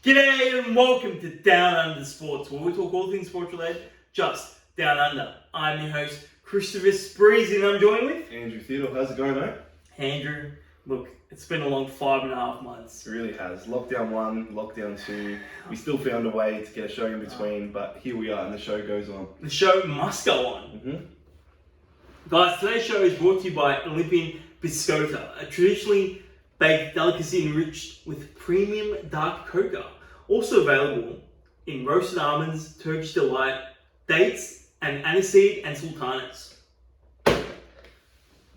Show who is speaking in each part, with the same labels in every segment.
Speaker 1: G'day and welcome to Down Under Sports, where we talk all things sports related, just down under. I'm your host, Christopher Spreezy, and I'm joined with
Speaker 2: Andrew Theo. How's it going, mate?
Speaker 1: Andrew. Look, it's been a long 5.5 months.
Speaker 2: It really has. Lockdown 1, lockdown 2. We still found a way to get a show in between, but here we are and the show goes on.
Speaker 1: The show must go on. Guys, today's show is brought to you by Olympian Biscotta, a traditionally baked delicacy enriched with premium dark cocoa. Also available in roasted almonds, Turkish delight, dates, and aniseed and sultanas.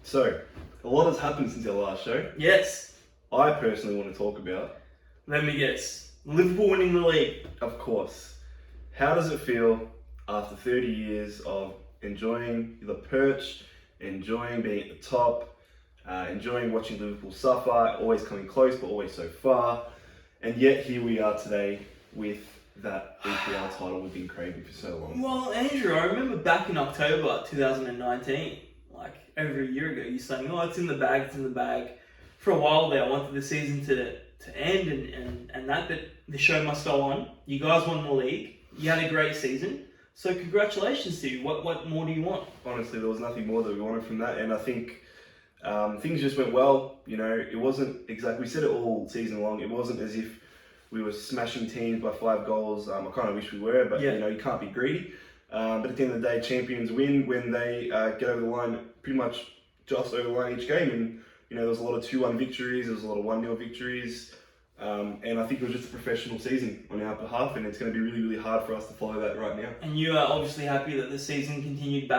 Speaker 2: So, a lot has happened since our last show.
Speaker 1: Yes.
Speaker 2: I personally want to talk about,
Speaker 1: Let me guess. Liverpool winning the league.
Speaker 2: of course, how does it feel after 30 years of enjoying the perch, enjoying being at the top, enjoying watching Liverpool suffer, always coming close but always so far, and yet here we are today with that EPL title we've been craving for so long.
Speaker 1: Well, Andrew, I remember back in October 2019, like over a year ago, you saying, "Oh, it's in the bag, it's in the bag." For a while there, I wanted the season to end and that, but the show must go on. You guys won the league. You had a great season. So congratulations to you. What more do you want?
Speaker 2: Honestly, there was nothing more that we wanted from that, and I think things just went well. You know, it wasn't exactly, we said it all season long, it wasn't as if we were smashing teams by 5 goals. I kind of wish we were, but
Speaker 1: Yeah.
Speaker 2: you know, you can't be greedy. But at the end of the day, champions win when they get over the line, pretty much just over the line each game. And you know, there was a lot of 2-1 victories, there was a lot of 1-0 victories. And I think it was just a professional season on our behalf, and it's going to be really, really hard for us to follow that right now.
Speaker 1: And you are obviously happy that the season continued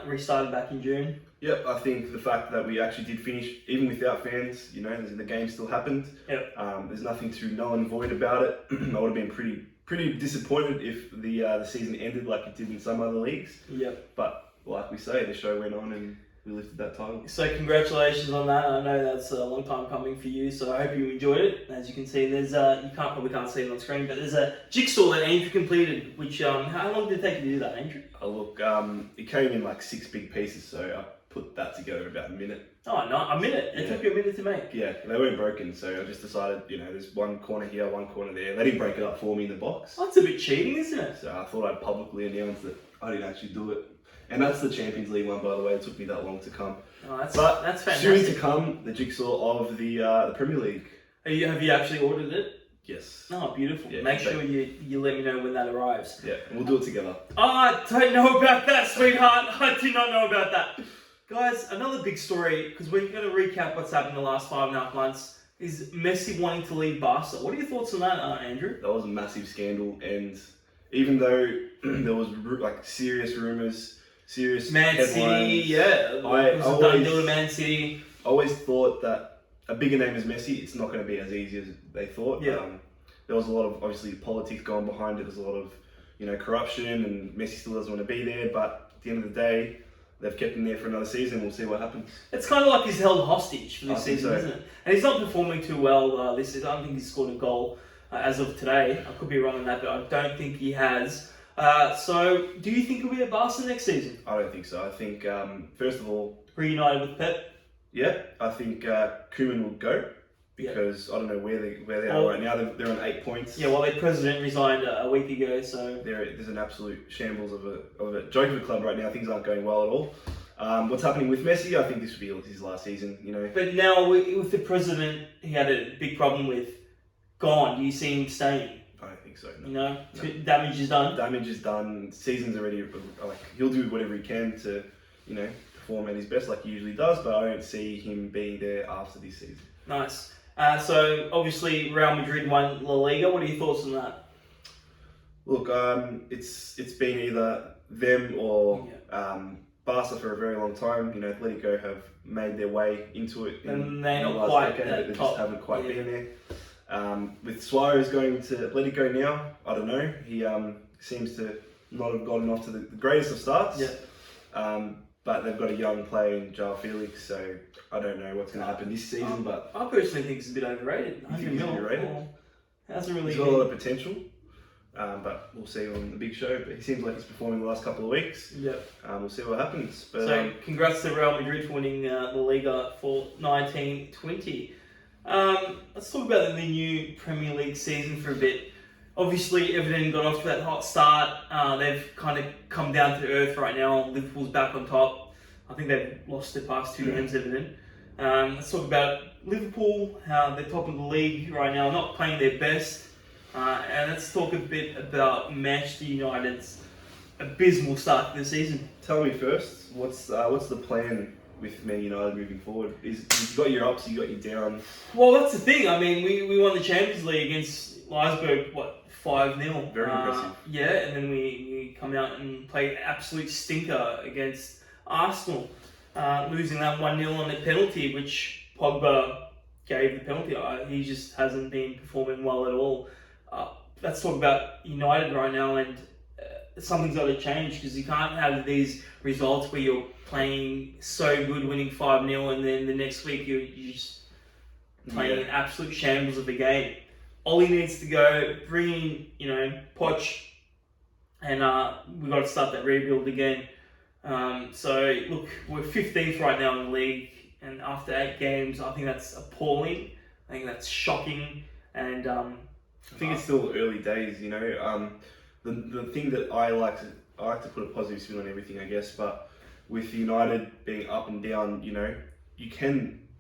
Speaker 1: restarted back in June.
Speaker 2: Yep, I think the fact that we actually did finish, even without fans, you know, the game still happened.
Speaker 1: Yep.
Speaker 2: There's nothing to null and void about it. I would have been pretty disappointed if the season ended like it did in some other leagues.
Speaker 1: Yep.
Speaker 2: But like we say, the show went on and we lifted that title.
Speaker 1: So congratulations on that. I know that's a long time coming for you, so I hope you enjoyed it. As you can see, there's you probably can't see it on screen, but there's a jigsaw that Andrew completed. Which how long did it take you to do that, Andrew?
Speaker 2: Oh, look, it came in like 6 big pieces, so I put that together in about a minute.
Speaker 1: Oh, no, a minute. It took you a minute to make.
Speaker 2: Yeah, they weren't broken, so I just decided, you know, there's one corner here, one corner there. They didn't break it up for me in the box.
Speaker 1: That's a bit cheating, isn't it?
Speaker 2: So I thought I'd publicly announce that I didn't actually do it. And that's the Champions League one, by the way. It took me that long to come.
Speaker 1: Oh, that's fantastic.
Speaker 2: Soon to come, the jigsaw of the Premier League.
Speaker 1: Have you actually ordered it?
Speaker 2: Yes.
Speaker 1: Oh, beautiful.
Speaker 2: Yeah,
Speaker 1: Make sure you let me know when that arrives.
Speaker 2: Yeah, and we'll do it together.
Speaker 1: Oh, I don't know about that, sweetheart. I do not know about that. Guys, another big story, because we're going to recap what's happened in the last 5.5 months, is Messi wanting to leave Barca. What are your thoughts on that, Andrew?
Speaker 2: That was a massive scandal, and even though there was like serious rumours, serious
Speaker 1: Man
Speaker 2: headlines,
Speaker 1: City, yeah.
Speaker 2: I
Speaker 1: Done deal to Man City.
Speaker 2: always thought that a bigger name as Messi, it's not going to be as easy as they thought.
Speaker 1: Yeah.
Speaker 2: There was a lot of, obviously, politics going behind it. There's a lot of, you know, corruption, and Messi still doesn't want to be there, but at the end of the day, they've kept him there for another season. We'll see what happens.
Speaker 1: It's kind of like he's held hostage for this
Speaker 2: I think
Speaker 1: season,
Speaker 2: so.
Speaker 1: isn't it? And he's not performing too well this season. I don't think he's scored a goal as of today. I could be wrong on that, but I don't think he has. So, do you think he'll be at Barca next season?
Speaker 2: I don't think so. I think, first of all,
Speaker 1: Reunited with Pep?
Speaker 2: yeah, I think Koeman will go because I don't know where they are right now. They're on 8 points.
Speaker 1: Yeah, well, their president resigned a week ago, so...
Speaker 2: There's an absolute shambles of a joke of a club right now. Things aren't going well at all. What's happening with Messi? I think this will be his last season, you know.
Speaker 1: But now, with the president he had a big problem with gone, do you see him staying?
Speaker 2: I don't think so. No.
Speaker 1: You know?
Speaker 2: No.
Speaker 1: Damage is done?
Speaker 2: Damage is done. Season's already, like, he'll do whatever he can to, you know, perform at his best like he usually does, but I don't see him being there after this season.
Speaker 1: Nice. So, obviously, Real Madrid won La Liga. What are your thoughts on that?
Speaker 2: Look, it's been either them or Barca for a very long time. You know, Atletico have made their way into it
Speaker 1: And they're
Speaker 2: in the
Speaker 1: not
Speaker 2: last
Speaker 1: quite
Speaker 2: decade,
Speaker 1: at
Speaker 2: but they
Speaker 1: top.
Speaker 2: just haven't quite
Speaker 1: Yeah.
Speaker 2: been there. With Suarez going to Atletico now, I don't know. He seems to not have gotten off to the greatest of starts.
Speaker 1: Yeah.
Speaker 2: But they've got a young player in Joao Felix, so I don't know what's going to happen this season. But
Speaker 1: I personally think it's a bit overrated.
Speaker 2: You think he's overrated?
Speaker 1: Hasn't really
Speaker 2: he's got a lot of potential. But we'll see on the big show. But he seems like he's performing the last couple of weeks.
Speaker 1: Yep.
Speaker 2: We'll see what happens. But,
Speaker 1: So congrats to Real Madrid for winning La Liga for 1920. Let's talk about the new Premier League season for a bit. Obviously, Everton got off to that hot start. They've kind of come down to earth right now. Liverpool's back on top. I think they've lost their past 2 games, Everton. Let's talk about Liverpool, how they're top of the league right now, not playing their best. And let's talk a bit about Manchester United's abysmal start to the season.
Speaker 2: Tell me first, what's the plan with Man United moving forward? You've got your ups, you got your downs.
Speaker 1: Well, that's the thing. I mean, we won the Champions League against Leipzig, 5-0.
Speaker 2: Very impressive.
Speaker 1: Yeah, and then we come out and play absolute stinker against Arsenal, losing that 1-0 on the penalty, which Pogba gave the penalty. He just hasn't been performing well at all. Let's talk about United right now, and something's got to change, because you can't have these results where you're playing so good, winning 5-0, and then the next week you're just playing an absolute shambles of a game. Ollie needs to go, bring in, Poch, and we've got to start that rebuild again. So, look, we're 15th right now in the league, and after 8 games, I think that's appalling. I think that's shocking, and
Speaker 2: I think it's still early days, The thing that I like to put a positive spin on everything, I guess, but with United being up and down,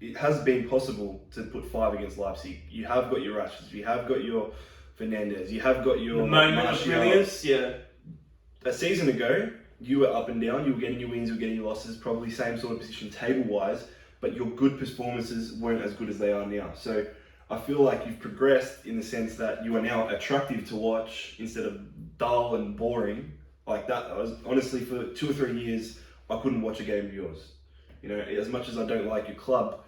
Speaker 2: it has been possible to put 5 against Leipzig. You have got your Rashes, you have got your Fernandes, you have got your
Speaker 1: the moment of brilliance. Yeah.
Speaker 2: A season ago, you were up and down, you were getting your wins, you were getting your losses, probably same sort of position table-wise, but your good performances weren't as good as they are now. So I feel like you've progressed in the sense that you are now attractive to watch instead of dull and boring. Like that, I was honestly, for 2 or 3 years, I couldn't watch a game of yours. As much as I don't like your club,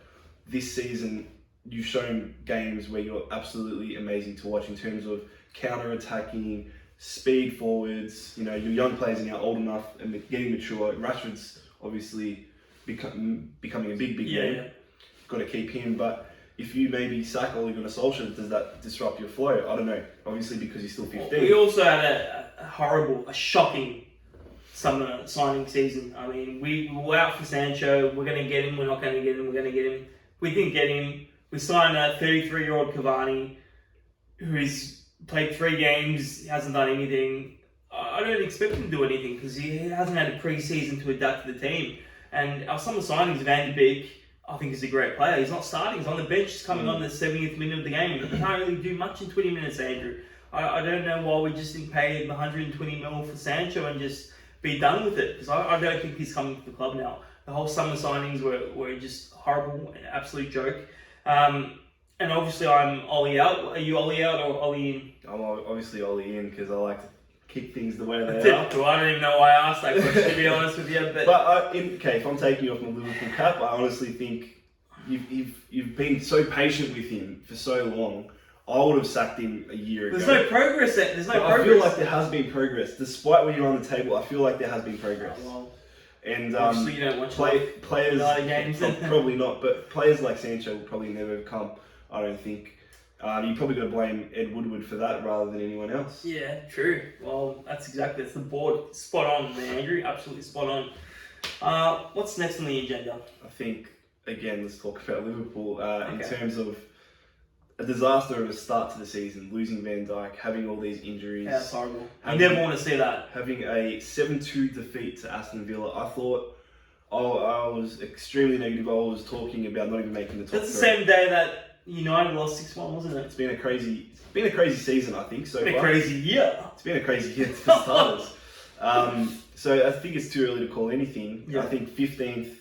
Speaker 2: this season you've shown games where you're absolutely amazing to watch in terms of counter-attacking, speed forwards. Your young players are now old enough and getting mature. Rashford's obviously becoming a big name. Got to keep him, but if you maybe sack Ole Gunnar Solskjaer, does that disrupt your flow? I don't know. Obviously, because he's still 15.
Speaker 1: We also had a shocking summer signing season. I mean, we were out for Sancho. We're going to get him. We're not going to get him. We're going to get him. We didn't get him. We signed a 33-year-old Cavani, who's played 3 games, hasn't done anything. I don't expect him to do anything because he hasn't had a pre-season to adapt to the team. And our summer signings, Van de Beek, I think he's a great player. He's not starting. He's on the bench. He's coming on the 70th minute of the game. He can't really do much in 20 minutes, Andrew. I don't know why we just didn't pay him 120 mil for Sancho and just be done with it. Because I don't think he's coming to the club now. The whole summer signings were just horrible, an absolute joke. And obviously I'm Ollie out. Are you Ollie out or Ollie in?
Speaker 2: I'm obviously Ollie in because I like to kick things the way they are.
Speaker 1: Typical. I don't even know why I asked that question, to be honest with you.
Speaker 2: But if I'm taking you off my Liverpool cap, I honestly think you've been so patient with him for so long. I would have sacked him a year ago.
Speaker 1: There's no progress there. There's no progress.
Speaker 2: I feel like there has been progress. Despite when you're on the table, I feel like there has been progress.
Speaker 1: Oh, well,
Speaker 2: and
Speaker 1: obviously you don't watch
Speaker 2: players,
Speaker 1: games.
Speaker 2: Probably not, but players like Sancho will probably never come, I don't think. You probably got to blame Ed Woodward for that rather than anyone else.
Speaker 1: Yeah, true. Well, that's the board. Spot on, man, Andrew. Absolutely spot on. What's next on the agenda?
Speaker 2: I think, again, let's talk about Liverpool in terms of a disaster of a start to the season, losing Van Dijk, having all these injuries.
Speaker 1: Yeah, it's horrible. You never want to see that.
Speaker 2: Having a 7-2 defeat to Aston Villa. I thought, I was extremely negative. I was talking about not even making the top 3.
Speaker 1: That's the same day that United lost 6-1, wasn't it?
Speaker 2: It's been a crazy season, I think, so far.
Speaker 1: It's been a crazy year.
Speaker 2: It's been a crazy year for starters. So I think it's too early to call anything. Yeah. I think 15th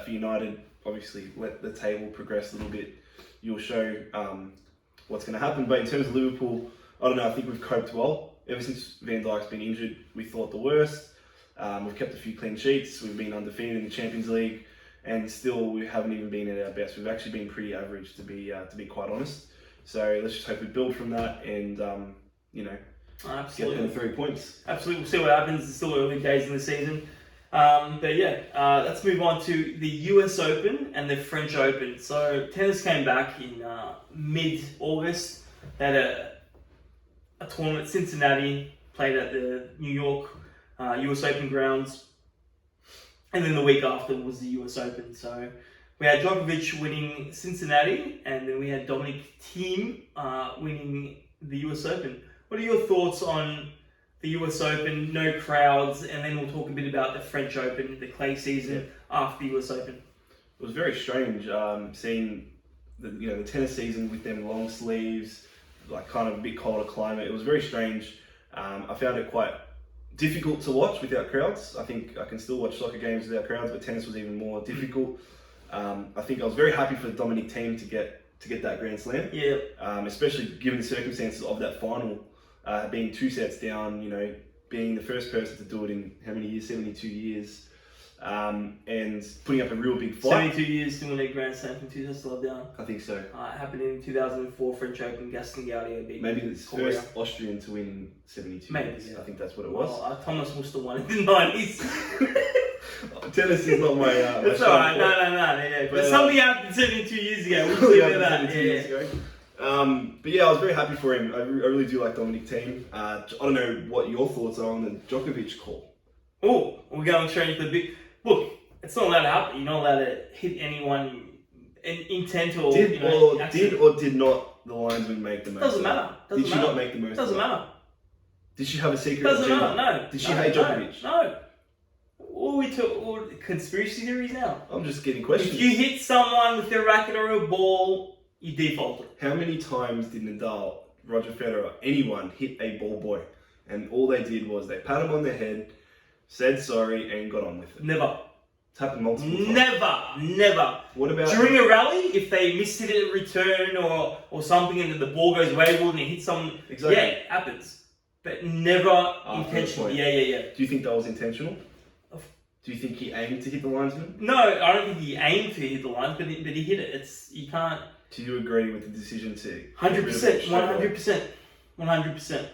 Speaker 2: for United, obviously let the table progress a little bit. You'll show what's going to happen. But in terms of Liverpool, I don't know, I think we've coped well. Ever since Van Dijk's been injured, we thought the worst. We've kept a few clean sheets. We've been undefeated in the Champions League. And still, we haven't even been at our best. We've actually been pretty average, to be quite honest. So let's just hope we build from that and,
Speaker 1: Absolutely.
Speaker 2: get them 3 points.
Speaker 1: Absolutely. We'll see what happens. It's still early days in the season. Let's move on to the US Open and the French Open. So tennis came back in mid-August. They had a tournament at Cincinnati, played at the New York US Open grounds. And then the week after was the US Open. So We had Djokovic winning Cincinnati, and then we had Dominic Thiem winning the US Open. What are your thoughts on the US Open, no crowds, and then we'll talk a bit about the French Open, the clay season after the US Open?
Speaker 2: It was very strange seeing the tennis season with them long sleeves, like kind of a bit colder climate. It was very strange. I found it quite difficult to watch without crowds. I think I can still watch soccer games without crowds, but tennis was even more difficult. I think I was very happy for the Dominic team to get that Grand Slam.
Speaker 1: Yeah.
Speaker 2: Especially given the circumstances of that final, being 2 sets down, being the first person to do it in how many years? 72 years. And putting up a real big fight.
Speaker 1: 72 years to win a Grand Slam from 2 sets to love down.
Speaker 2: I think so.
Speaker 1: It happened in 2004 French Open, Gaston Gaudio beat
Speaker 2: Maybe it's
Speaker 1: Korea.
Speaker 2: first Austrian to win in 72
Speaker 1: Maybe,
Speaker 2: years.
Speaker 1: yeah.
Speaker 2: I think that's what it was.
Speaker 1: Well, Thomas Muster won in the 90s.
Speaker 2: Tennis is not my...
Speaker 1: That's alright, no, yeah. But something happened 72 years ago. We'll leave it at that.
Speaker 2: Years ago. But yeah, I was very happy for him. I really do like Dominic Thiem. I don't know what your thoughts are on the Djokovic call.
Speaker 1: Oh, we're going straight into the big... Look, it's not allowed to happen. You're not allowed to hit anyone in intent or...
Speaker 2: Did or did not the linesman make the most?
Speaker 1: Doesn't matter.
Speaker 2: Did she not make the most?
Speaker 1: Doesn't matter.
Speaker 2: Did she have a secret
Speaker 1: Doesn't
Speaker 2: agenda?
Speaker 1: matter, no.
Speaker 2: Did she hate Djokovic?
Speaker 1: No. All conspiracy theories now.
Speaker 2: I'm just getting questions.
Speaker 1: If you hit someone with a racket or a ball, you defaulted.
Speaker 2: How many times did Nadal, Roger Federer, anyone hit a ball boy? And all they did was they pat him on the head, said sorry, and got on with it.
Speaker 1: Never.
Speaker 2: It's happened multiple times.
Speaker 1: Never.
Speaker 2: What about...
Speaker 1: During a rally, if they missed it at return or something and the ball goes wayward and it hits someone,
Speaker 2: Exactly.
Speaker 1: Yeah, it happens. But never intentionally. Yeah.
Speaker 2: Do you think that was intentional? Do you think he aimed to hit the linesman?
Speaker 1: No, I don't think he aimed to hit the line, but he hit it. You can't...
Speaker 2: Do you agree with the decision to...
Speaker 1: 100%, 100%.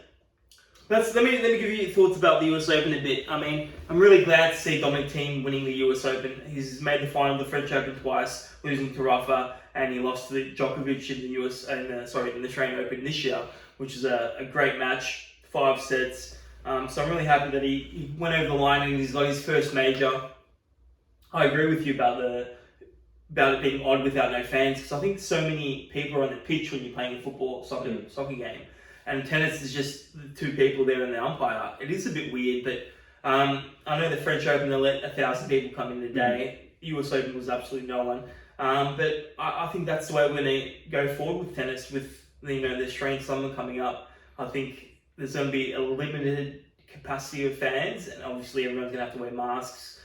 Speaker 1: Let me give you your thoughts about the US Open a bit. I mean, I'm really glad to see Dominic Thiem winning the US Open. He's made the final of the French Open twice, losing to Rafa, and he lost to Djokovic in the in the Australian Open this year, which is a great match, 5 sets. So I'm really happy that he went over the line and he's got his first major. I agree with you about it being odd without no fans, because I think so many people are on the pitch when you're playing a soccer game. And tennis is just the 2 people there and the umpire. It is a bit weird, but I know the French Open, they let 1,000 people come in a day. US Open was absolutely no one. But I think that's the way we're going to go forward with tennis, with the Australian summer coming up. I think there's going to be a limited capacity of fans, and obviously everyone's going to have to wear masks,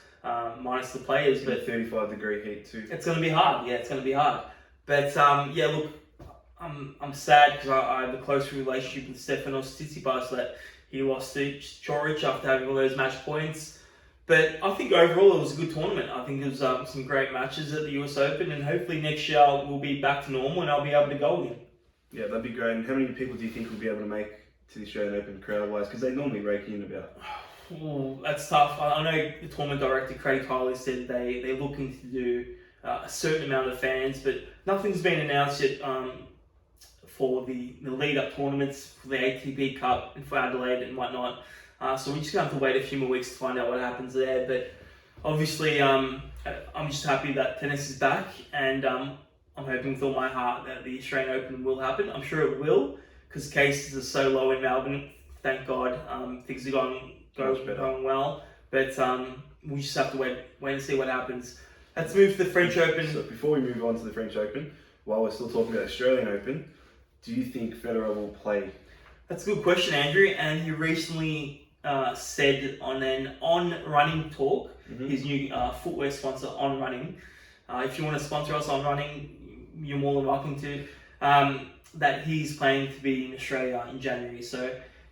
Speaker 1: minus the players. But
Speaker 2: 35-degree heat too.
Speaker 1: It's going to be hard. Yeah, it's going to be hard. But look, I'm sad because I have a close relationship with Stefanos Tsitsipas that he lost to Coric after having all those match points. But I think overall it was a good tournament. I think there was some great matches at the US Open, and hopefully next year we'll be back to normal and I'll be able to go again. Yeah,
Speaker 2: that'd be great. And how many people do you think will be able to make to the Australian Open crowd-wise? Because they normally rake in about...
Speaker 1: Ooh, that's tough. I know the tournament director, Craig Tiley, said they're looking to do a certain amount of fans, but nothing's been announced yet for the lead-up tournaments, for the ATP Cup and for Adelaide and whatnot. So we're just going to have to wait a few more weeks to find out what happens there. But obviously, I'm just happy that tennis is back, and I'm hoping with all my heart that the Australian Open will happen. I'm sure it will, because cases are so low in Melbourne. Thank God, things are going well. But we just have to wait and see what happens. Let's move to the French Open.
Speaker 2: So before we move on to the French Open, while we're still talking about Australian Open, do you think Federer will play?
Speaker 1: That's a good question, Andrew. And he recently said on an On Running talk, his new footwear sponsor, On Running. If you want to sponsor us on Running, you're more than welcome to. That he's planning to be in Australia in January.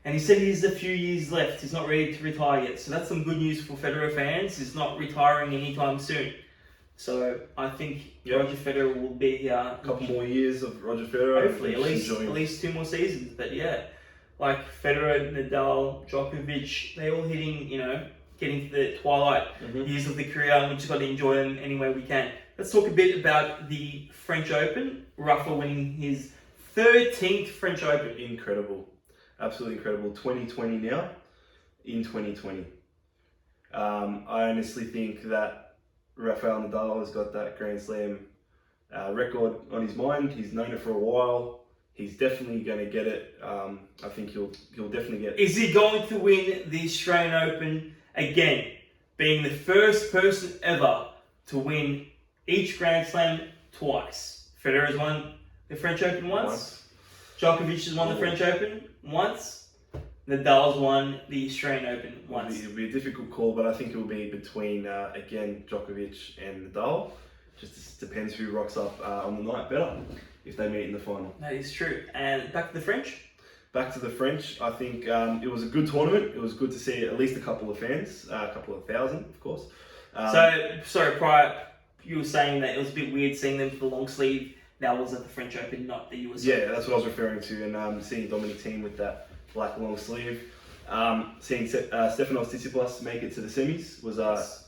Speaker 1: And he said he has a few years left. He's not ready to retire yet. So that's some good news for Federer fans. He's not retiring anytime soon. So I think Roger Federer will be here.
Speaker 2: A couple more years of Roger Federer.
Speaker 1: Hopefully, at least 2 more seasons. But yeah, like Federer, Nadal, Djokovic, they're all hitting, getting to the twilight years of the career, and we just got to enjoy them any way we can. Let's talk a bit about the French Open. Rafa winning his 13th French Open.
Speaker 2: Incredible. Absolutely incredible. 2020 now, in 2020. I honestly think that Rafael Nadal has got that Grand Slam record on his mind. He's known it for a while. He's definitely going to get it. I think he'll definitely get it.
Speaker 1: Is he going to win the Australian Open again, being the first person ever to win each Grand Slam twice? Federer's won the French Open once. Djokovic has won the French Open once. Nadal's won the Australian Open once.
Speaker 2: It'll be a difficult call, but I think it will be between, again, Djokovic and Nadal. Just depends who rocks up on the night better if they meet in the final.
Speaker 1: That is true. And back to the French.
Speaker 2: Back to the French, I think it was a good tournament. It was good to see at least a couple of fans, a couple of thousand, of course.
Speaker 1: Prior, you were saying that it was a bit weird seeing them for the long sleeve. That was at the French Open, not the US Open.
Speaker 2: Yeah, that's what I was referring to. And seeing Dominic Thiem with that black long sleeve. Seeing Stefanos Tsitsipas make it to the semis was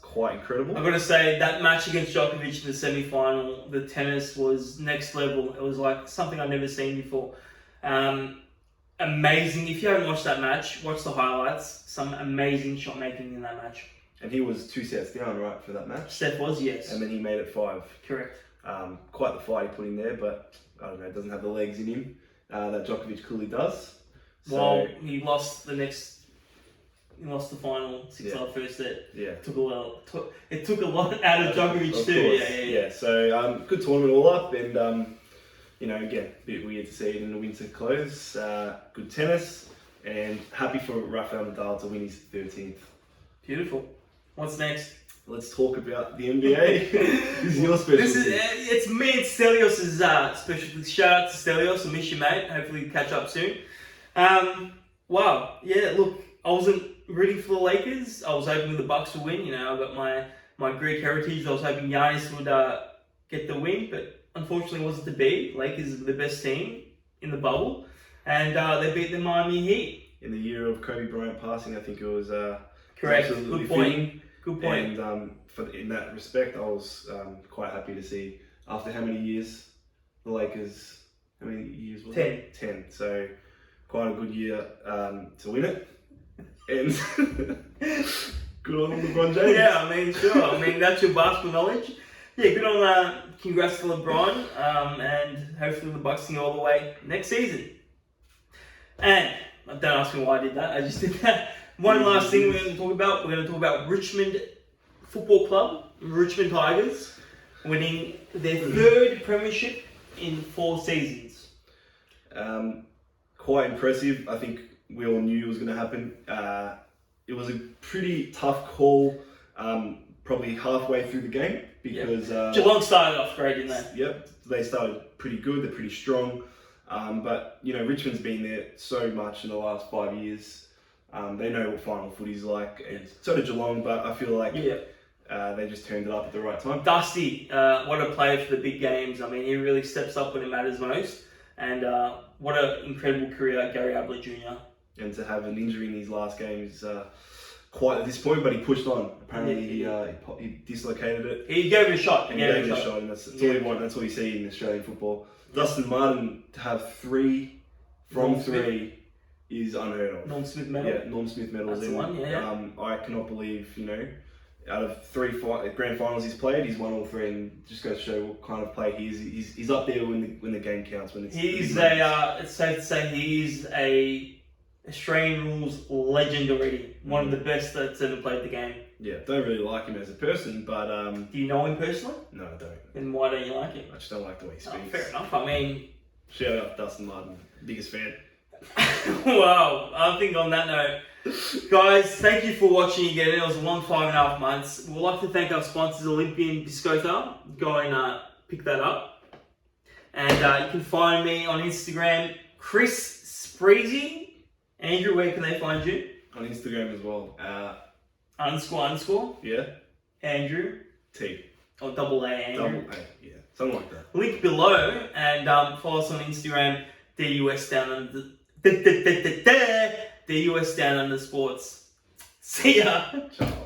Speaker 2: quite incredible.
Speaker 1: I've got to say, that match against Djokovic in the semi-final, the tennis was next level. It was like something I've never seen before. Amazing. If you haven't watched that match, watch the highlights. Some amazing shot making in that match.
Speaker 2: And he was 2 sets down, right, for that match?
Speaker 1: Steph was, yes.
Speaker 2: And then he made it 5.
Speaker 1: Correct.
Speaker 2: Quite the fight he put in there, but I don't know, it doesn't have the legs in him that Djokovic clearly does. So,
Speaker 1: well, he lost the final 6-love first set.
Speaker 2: Yeah.
Speaker 1: It took a lot out of Djokovic too. Yeah.
Speaker 2: So good tournament all up, and again, a bit weird to see it in the winter clothes. Good tennis, and happy for Rafael Nadal to win his 13th.
Speaker 1: Beautiful. What's next?
Speaker 2: Let's talk about the NBA. This is your specialty.
Speaker 1: It's me and Stelios' specialty. Shout out to Stelios. I miss you, mate. Hopefully catch up soon. Wow. Yeah, look, I wasn't rooting for the Lakers. I was hoping the Bucks would win. I got my Greek heritage. I was hoping Giannis would get the win, but unfortunately it wasn't to be. Lakers were the best team in the bubble, and they beat the Miami Heat.
Speaker 2: In the year of Kobe Bryant passing, I think it was
Speaker 1: correct. Good point. Good point.
Speaker 2: And in that respect, I was quite happy to see, after how many years, the Lakers, how many years was
Speaker 1: 10.
Speaker 2: it? 10. So quite a good year to win it. And good on LeBron James.
Speaker 1: Yeah, I mean, sure. That's your basketball knowledge. Yeah, good on, congrats to LeBron. And hopefully the Bucks can go all the way next season. And don't ask me why I did that. I just did that. One last thing we're going to talk about. We're going to talk about Richmond Football Club, Richmond Tigers, winning their 3rd premiership in 4 seasons.
Speaker 2: Quite impressive. I think we all knew it was going to happen. It was a pretty tough call, probably halfway through the game, because
Speaker 1: Geelong started off great, didn't they?
Speaker 2: Yep, they started pretty good. They're pretty strong, but Richmond's been there so much in the last 5 years. They know what final footy's like, and so did Geelong. But I feel like they just turned it up at the right time.
Speaker 1: Dusty, what a player for the big games. He really steps up when it matters most, and what an incredible career Gary Ablett Jr.
Speaker 2: And to have an injury in his last game is quite a disappointment, but he pushed on. Apparently he dislocated it.
Speaker 1: He gave it a shot.
Speaker 2: And he gave it a shot, and that's all you want. That's all you see in Australian football. Dustin Martin to have 3 from 3 is unheard of.
Speaker 1: Norm Smith medal.
Speaker 2: Yeah, Norm Smith medals.
Speaker 1: That's the one, yeah.
Speaker 2: I cannot believe, out of 3 grand finals he's played, he's won all 3, and just goes to show what kind of player he is. He's up there when the game counts. When it's
Speaker 1: it's safe to say he's a Australian rules legend already. One of the best that's ever played the game.
Speaker 2: Yeah, don't really like him as a person, but
Speaker 1: do you know him personally?
Speaker 2: No, I don't.
Speaker 1: Then why don't you like him?
Speaker 2: I just don't like the way he speaks.
Speaker 1: Fair enough.
Speaker 2: Shout out Dustin Martin, biggest fan.
Speaker 1: Wow, I think on that note, guys, thank you for watching again. It was a long 5.5 months. We'd like to thank our sponsors, Olympian Biscotta. Go and pick that up. And you can find me on Instagram, Chris Spreezy. Andrew, where can they find you?
Speaker 2: On Instagram as well.
Speaker 1: __.
Speaker 2: Yeah.
Speaker 1: Andrew.
Speaker 2: T.
Speaker 1: Or double A Andrew.
Speaker 2: Double A, yeah. Something like that.
Speaker 1: Link below, and follow us on Instagram, D.U.S down under the D.U.S down under sports. See ya.
Speaker 2: Ciao.